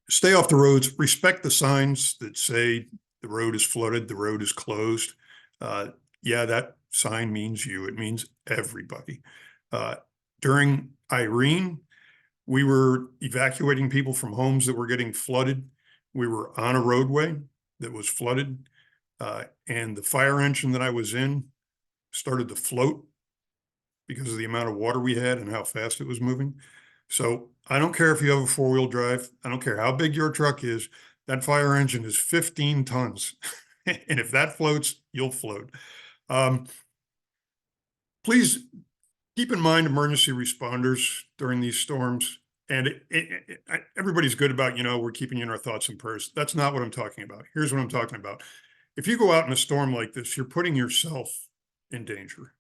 Stay off the roads, respect the signs that say the road is flooded, the road is closed. Yeah, that sign means you, it means everybody. During Irene, we were evacuating people from homes that were getting flooded. We were on a roadway that was flooded, and the fire engine that I was in started to float because of the amount of water we had and how fast it was moving. So I don't care if you have a four-wheel drive. I don't care how big your truck is. That fire engine is 15 tons. And if that floats, you'll float. Please keep in mind emergency responders during these storms. And everybody's good about, we're keeping you in our thoughts and prayers. That's not what I'm talking about. Here's what I'm talking about. If you go out in a storm like this, you're putting yourself in danger.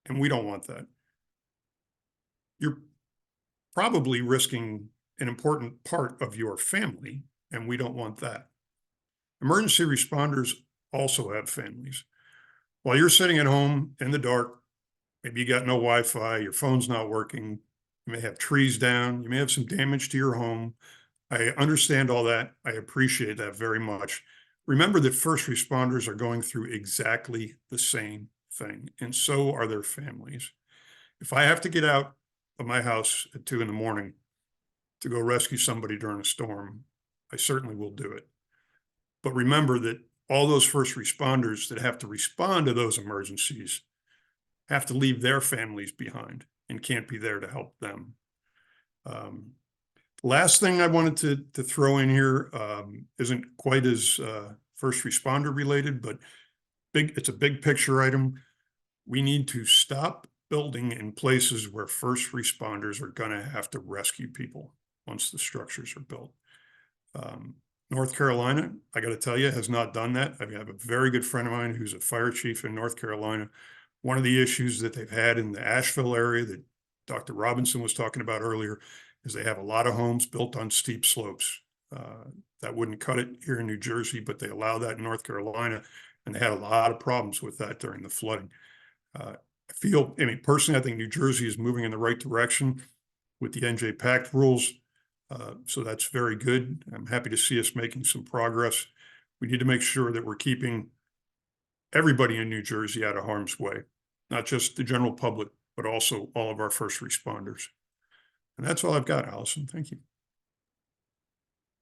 And we don't want that. You're probably risking an important part of your family, and we don't want that. Emergency responders also have families. While you're sitting at home in the dark, maybe you got no Wi-Fi, your phone's not working, you may have trees down, you may have some damage to your home. I understand all that. I appreciate that very much. Remember that first responders are going through exactly the same thing, and so are their families. If I have to get out of my house at 2 a.m. to go rescue somebody during a storm, I certainly will do it. But remember that all those first responders that have to respond to those emergencies have to leave their families behind and can't be there to help them. Last thing I wanted to throw in here isn't quite as first responder related, but it's a big picture item. We need to stop building in places where first responders are going to have to rescue people once the structures are built. North Carolina, I got to tell you, has not done that. I have a very good friend of mine who's a fire chief in North Carolina. One of the issues that they've had in the Asheville area that Dr. Robinson was talking about earlier is they have a lot of homes built on steep slopes. That wouldn't cut it here in New Jersey, but they allow that in North Carolina, and they had a lot of problems with that during the flooding. Personally, I think New Jersey is moving in the right direction with the ANJEC Pact rules. So that's very good. I'm happy to see us making some progress. We need to make sure that we're keeping everybody in New Jersey out of harm's way, not just the general public, but also all of our first responders. And that's all I've got, Allison. Thank you.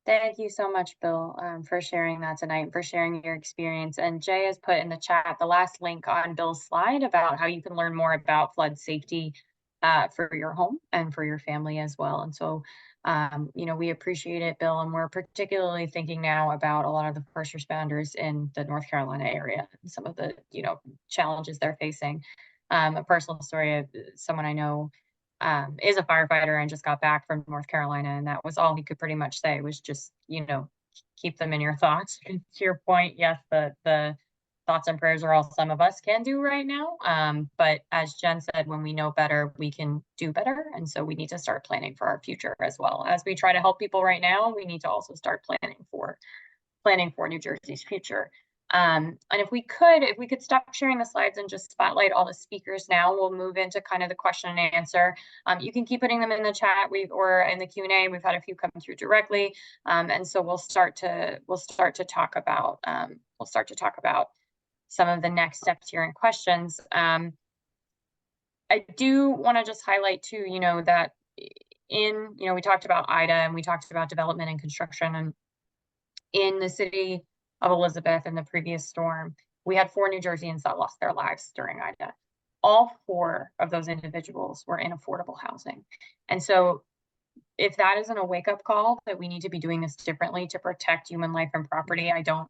Thank you so much, Bill, for sharing that tonight, for sharing your experience. And Jay has put in the chat the last link on Bill's slide about how you can learn more about flood safety for your home and for your family as well. And so, we appreciate it, Bill, and we're particularly thinking now about a lot of the first responders in the North Carolina area, and some of the, challenges they're facing. A personal story of someone I know is a firefighter and just got back from North Carolina, and that was all he could pretty much say was just, keep them in your thoughts. To your point, yes, the thoughts and prayers are all some of us can do right now. But as Jen said, when we know better, we can do better. And so we need to start planning for our future as well. As we try to help people right now, we need to also start planning for New Jersey's future. And if we could stop sharing the slides and just spotlight all the speakers now, we'll move into kind of the question and answer. You can keep putting them in the chat or in the Q&A. We've had a few come through directly, and so we'll start to talk about some of the next steps here in questions. I do want to just highlight too, that we talked about Ida and we talked about development and construction, and in the city of Elizabeth in the previous storm, we had 4 New Jerseyans that lost their lives during Ida. All 4 of those individuals were in affordable housing. And so if that isn't a wake-up call that we need to be doing this differently to protect human life and property, I don't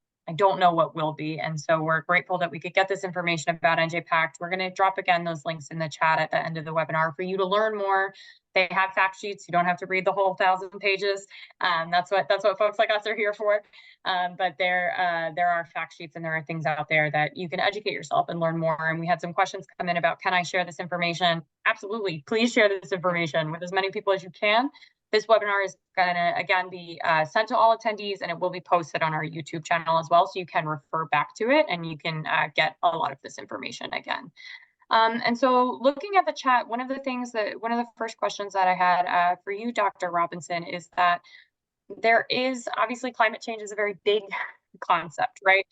know what will be. And so we're grateful that we could get this information about ANJEC Pact. We're going to drop again those links in the chat at the end of the webinar for you to learn more. They have fact sheets. You don't have to read the whole 1,000 pages. That's what folks like us are here for. But there are fact sheets and there are things out there that you can educate yourself and learn more. And we had some questions come in about, can I share this information? Absolutely. Please share this information with as many people as you can. This webinar is going to, again, be sent to all attendees, and it will be posted on our YouTube channel as well, so you can refer back to it and you can get a lot of this information again. And so looking at the chat, one of the first questions that I had for you, Dr. Robinson, is that there is obviously climate change is a very big concept, right?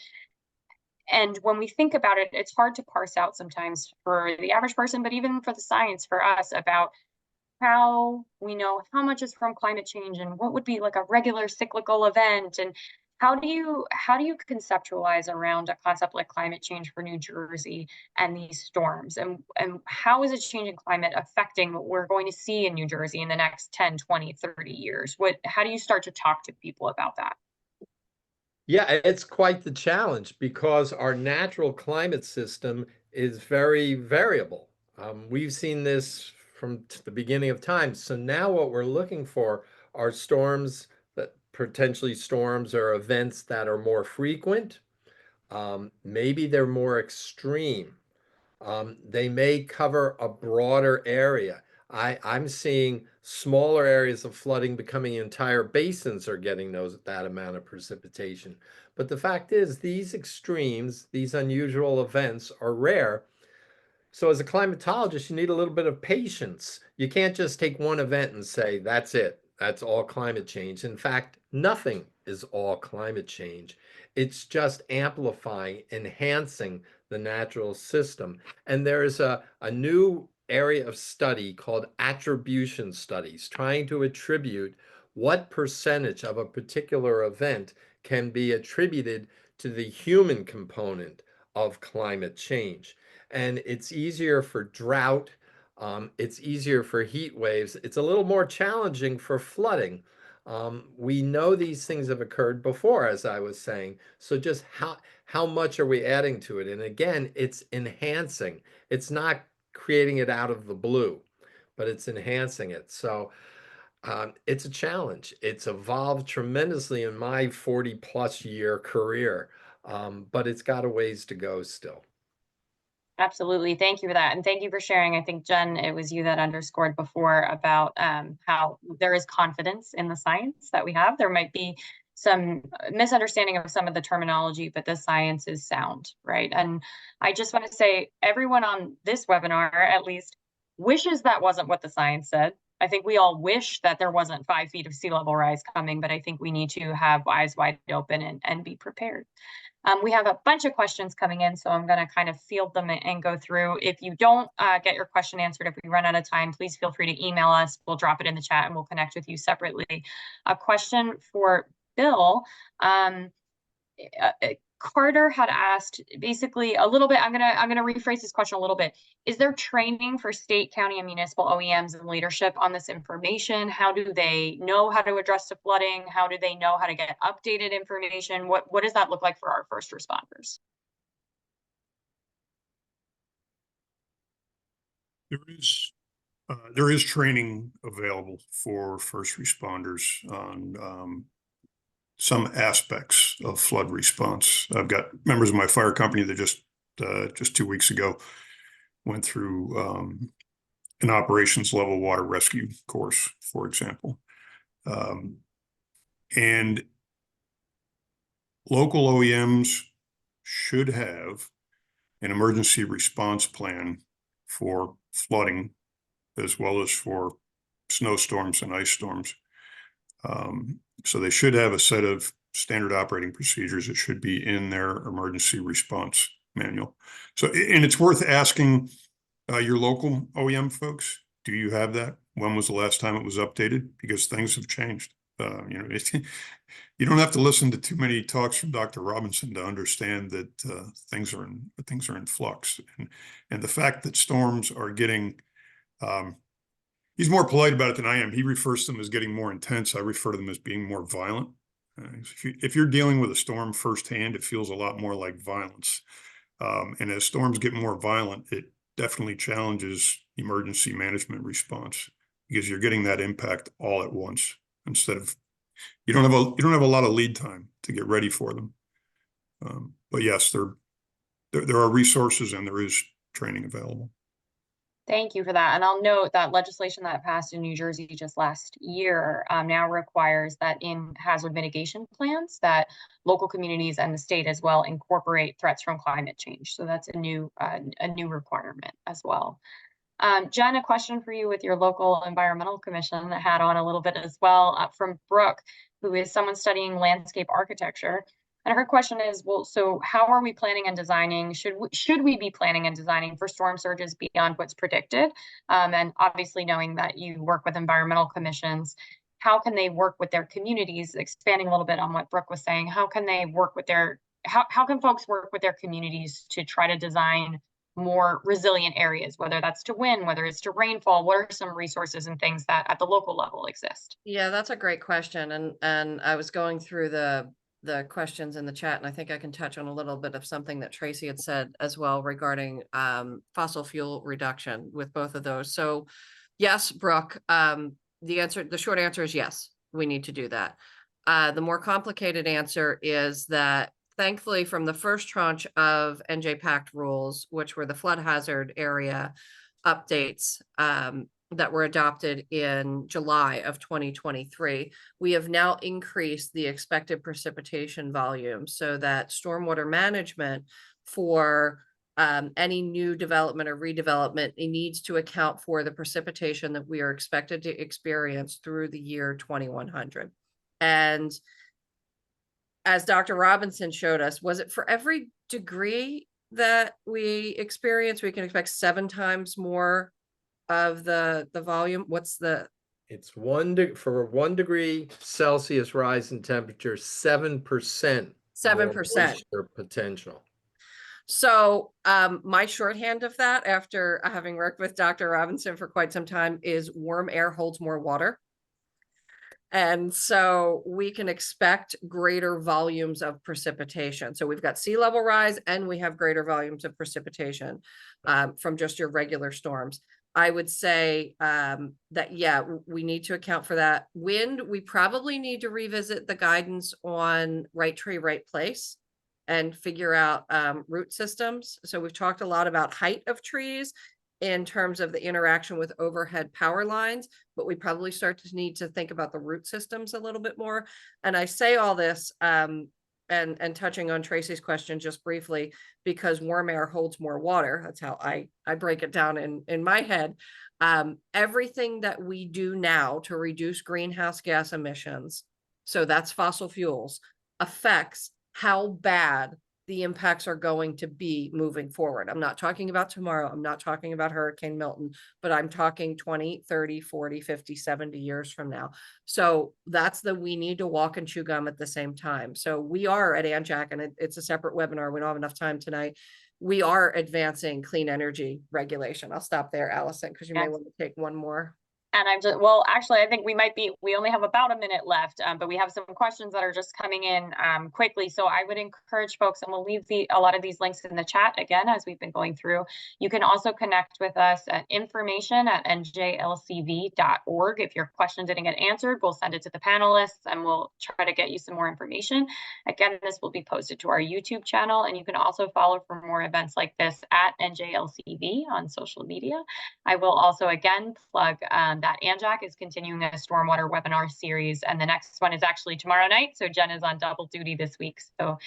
And when we think about it, it's hard to parse out sometimes for the average person, but even for the science, for us, about how we know how much is from climate change and what would be like a regular cyclical event, and how do you conceptualize around a concept like climate change for New Jersey and these storms, and how is a change in climate affecting what we're going to see in New Jersey in the next 10, 20, 30 years? How do you start to talk to people about that? Yeah, it's quite the challenge because our natural climate system is very variable. We've seen this from the beginning of time. So now what we're looking for are storms, that potentially storms or events that are more frequent. Maybe they're more extreme. They may cover a broader area. I'm seeing smaller areas of flooding becoming entire basins are getting that amount of precipitation. But the fact is, these extremes, these unusual events are rare. So as a climatologist, you need a little bit of patience. You can't just take one event and say, that's it. That's all climate change. In fact, nothing is all climate change. It's just amplifying, enhancing the natural system. And there is a new area of study called attribution studies, trying to attribute what percentage of a particular event can be attributed to the human component of climate change. And it's easier for drought. It's easier for heat waves. It's a little more challenging for flooding. We know these things have occurred before, as I was saying. So just how much are we adding to it? And again, it's enhancing. It's not creating it out of the blue, but it's enhancing it. So it's a challenge. It's evolved tremendously in my 40+ year career, but it's got a ways to go still. Absolutely. Thank you for that. And thank you for sharing. I think, Jen, it was you that underscored before about how there is confidence in the science that we have. There might be some misunderstanding of some of the terminology, but the science is sound, right? And I just want to say everyone on this webinar, at least, wishes that wasn't what the science said. I think we all wish that there wasn't 5 feet of sea level rise coming, but I think we need to have eyes wide open and be prepared. We have a bunch of questions coming in, so I'm going to kind of field them and go through. If you don't get your question answered, if we run out of time, please feel free to email us. We'll drop it in the chat and we'll connect with you separately. A question for Bill. Carter had asked basically a little bit. I'm gonna rephrase this question a little bit. Is there training for state, county, and municipal OEMs and leadership on this information? How do they know how to address the flooding? How do they know how to get updated information? What does that look like for our first responders? There is training available for first responders on some aspects of flood response. I've got members of my fire company that just 2 weeks ago went through an operations level water rescue course, for example. And local OEMs should have an emergency response plan for flooding as well as for snowstorms and ice storms. So they should have a set of standard operating procedures that should be in their emergency response manual. So, and it's worth asking your local OEM folks, do you have that? When was the last time it was updated? Because things have changed. You don't have to listen to too many talks from Dr. Robinson to understand that things are in flux, and the fact that storms are getting he's more polite about it than I am. He refers to them as getting more intense. I refer to them as being more violent. If you're dealing with a storm firsthand, it feels a lot more like violence. And as storms get more violent, it definitely challenges emergency management response because you're getting that impact all at once instead of you don't have a lot of lead time to get ready for them. But yes, there are resources and there is training available. Thank you for that. And I'll note that legislation that passed in New Jersey just last year now requires that in hazard mitigation plans that local communities and the state as well incorporate threats from climate change. So that's a new requirement as well. Jen, a question for you with your local environmental commission that had on a little bit as well from Brooke, who is someone studying landscape architecture. And her question is, well, so how are we planning and designing? Should we be planning and designing for storm surges beyond what's predicted? And obviously knowing that you work with environmental commissions, how can they work with their communities? Expanding a little bit on what Brooke was saying, how can they work with how can folks work with their communities to try to design more resilient areas, whether that's to wind, whether it's to rainfall? What are some resources and things that at the local level exist? Yeah, that's a great question. And I was going through the questions in the chat, and I think I can touch on a little bit of something that Tracy had said as well regarding fossil fuel reduction with both of those. So yes, Brooke, the short answer is yes, we need to do that. The more complicated answer is that thankfully from the first tranche of NJPACT rules, which were the flood hazard area updates, that were adopted in July of 2023, we have now increased the expected precipitation volume so that stormwater management for any new development or redevelopment, it needs to account for the precipitation that we are expected to experience through the year 2100. And as Dr. Robinson showed us, was it for every degree that we experience, we can expect 7 times more of the volume? What's the? It's for 1 degree Celsius rise in temperature, 7%. 7% potential. So my shorthand of that, after having worked with Dr. Robinson for quite some time, is warm air holds more water. And so we can expect greater volumes of precipitation. So we've got sea level rise and we have greater volumes of precipitation from just your regular storms. I would say that, yeah, we need to account for that. Wind, we probably need to revisit the guidance on right tree, right place and figure out root systems. So we've talked a lot about height of trees in terms of the interaction with overhead power lines, but we probably start to need to think about the root systems a little bit more. And I say all this and touching on Tracy's question just briefly, because warm air holds more water. That's how I break it down in my head. Everything that we do now to reduce greenhouse gas emissions, so that's fossil fuels, affects how bad the impacts are going to be moving forward. I'm not talking about tomorrow. I'm not talking about Hurricane Milton, but I'm talking 20, 30, 40, 50, 70 years from now. So that's we need to walk and chew gum at the same time. So we are at ANJEC, and it's a separate webinar. We don't have enough time tonight. We are advancing clean energy regulation. I'll stop there, Allison, because you may want to take one more. And I'm just, well, actually, I think we only have about a minute left, but we have some questions that are just coming in quickly. So I would encourage folks, and we'll leave a lot of these links in the chat again, as we've been going through. You can also connect with us at information@njlcv.org. If your question didn't get answered, we'll send it to the panelists and we'll try to get you some more information. Again, this will be posted to our YouTube channel, and you can also follow for more events like this at NJLCV on social media. I will also again plug that ANJEC is continuing a stormwater webinar series, and the next one is actually tomorrow night. So Jen is on double duty this week. So,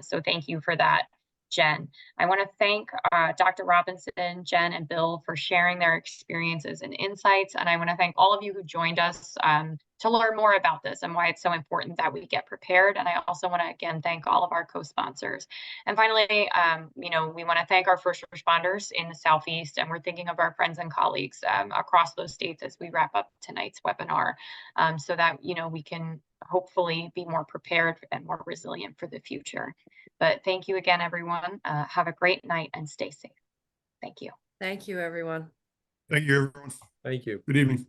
so thank you for that, Jen. I want to thank Dr. Robinson, Jen, and Bill for sharing their experiences and insights. And I want to thank all of you who joined us to learn more about this and why it's so important that we get prepared. And I also want to again thank all of our co-sponsors. And finally, we want to thank our first responders in the Southeast, and we're thinking of our friends and colleagues across those states as we wrap up tonight's webinar, so that we can hopefully be more prepared and more resilient for the future. But thank you again, everyone. Have a great night and stay safe. Thank you. Thank you, everyone. Thank you, everyone. Thank you. Good evening.